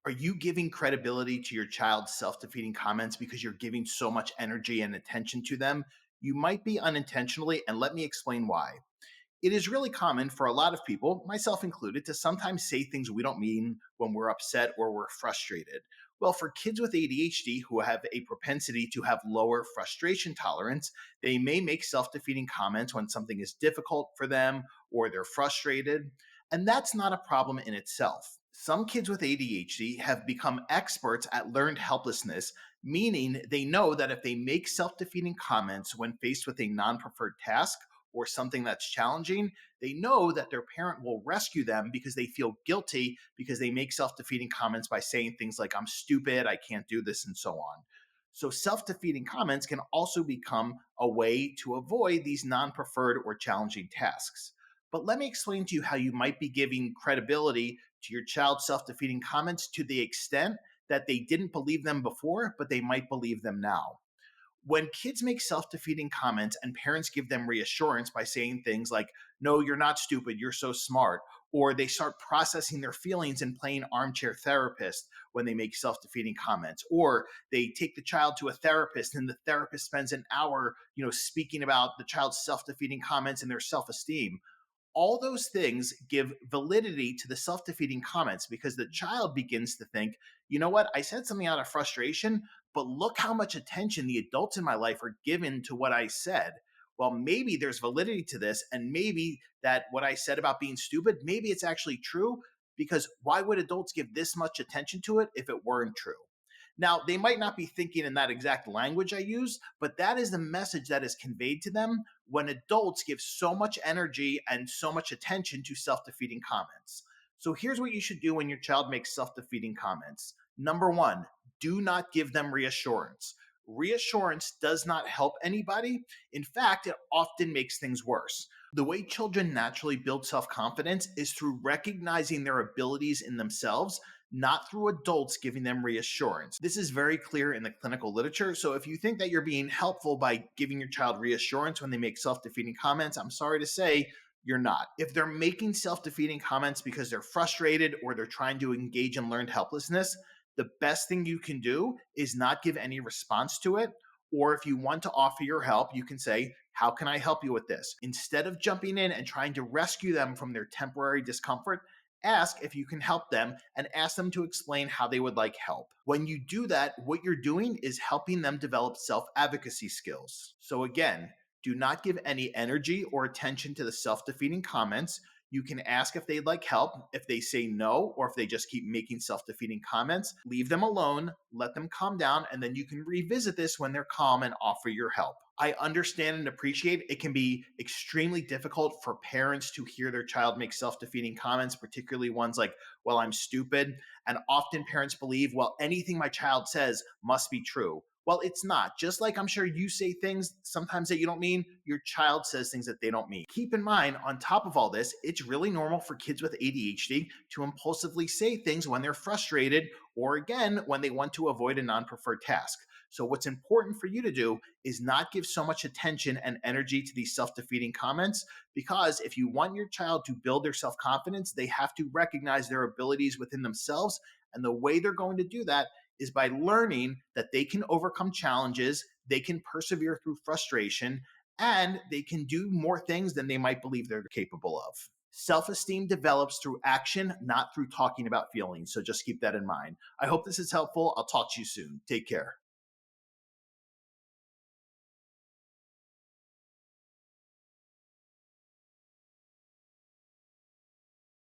Are you giving credibility to your child's self defeating comments because you're giving so much energy and attention to them? You might be unintentionally, and let me explain why. It is really common for a lot of people, myself included, to sometimes say things we don't mean when we're upset or we're frustrated. Well, for kids with ADHD who have a propensity to have lower frustration tolerance, they may make self defeating comments when something is difficult for them or they're frustrated. And that's not a problem in itself. Some kids with ADHD have become experts at learned helplessness, meaning they know that if they make self defeating comments when faced with a non preferred task, or something that's challenging, they know that their parent will rescue them because they feel guilty because they make self defeating comments by saying things like, I'm stupid, I can't do this, and so on. So, self defeating comments can also become a way to avoid these non preferred or challenging tasks. But let me explain to you how you might be giving credibility to your child's self defeating comments to the extent that they didn't believe them before, but they might believe them now. When kids make self defeating comments and parents give them reassurance by saying things like, no, you're not stupid, you're so smart, or they start processing their feelings and playing armchair therapist when they make self defeating comments, or they take the child to a therapist and the therapist spends an hour, speaking about the child's self defeating comments and their self esteem. All those things give validity to the self defeating comments because the child begins to think, you know what, I said something out of frustration, but look how much attention the adults in my life are given to what I said. Well, maybe there's validity to this, and maybe that what I said about being stupid, maybe it's actually true, because why would adults give this much attention to it if it weren't true? Now, they might not be thinking in that exact language I use, but that is the message that is conveyed to them when adults give so much energy and so much attention to self defeating comments. So here's what you should do when your child makes self defeating comments. Number one, do not give them reassurance. Reassurance does not help anybody. In fact, it often makes things worse. The way children naturally build self confidence is through recognizing their abilities in themselves, not through adults giving them reassurance. This is very clear in the clinical literature. So if you think that you're being helpful by giving your child reassurance when they make self defeating comments, I'm sorry to say, you're not. If they're making self defeating comments because they're frustrated or they're trying to engage in learned helplessness, the best thing you can do is not give any response to it. Or if you want to offer your help, you can say, how can I help you with this? Instead of jumping in and trying to rescue them from their temporary discomfort, ask if you can help them and ask them to explain how they would like help. When you do that, what you're doing is helping them develop self-advocacy skills. So again, do not give any energy or attention to the self-defeating comments. You can ask if they'd like help. If they say no, or if they just keep making self-defeating comments, leave them alone, let them calm down, and then you can revisit this when they're calm and offer your help. I understand and appreciate it can be extremely difficult for parents to hear their child make self-defeating comments, particularly ones like, well, I'm stupid. And often parents believe, well, anything my child says must be true. Well, it's not. Just like I'm sure you say things sometimes that you don't mean, your child says things that they don't mean. Keep in mind, on top of all this, it's really normal for kids with ADHD to impulsively say things when they're frustrated or, again, when they want to avoid a non-preferred task. So what's important for you to do is not give so much attention and energy to these self-defeating comments, because if you want your child to build their self-confidence, they have to recognize their abilities within themselves. And the way they're going to do that is by learning that they can overcome challenges, they can persevere through frustration, and they can do more things than they might believe they're capable of. Self-esteem develops through action, not through talking about feelings. So just keep that in mind. I hope this is helpful. I'll talk to you soon. Take care.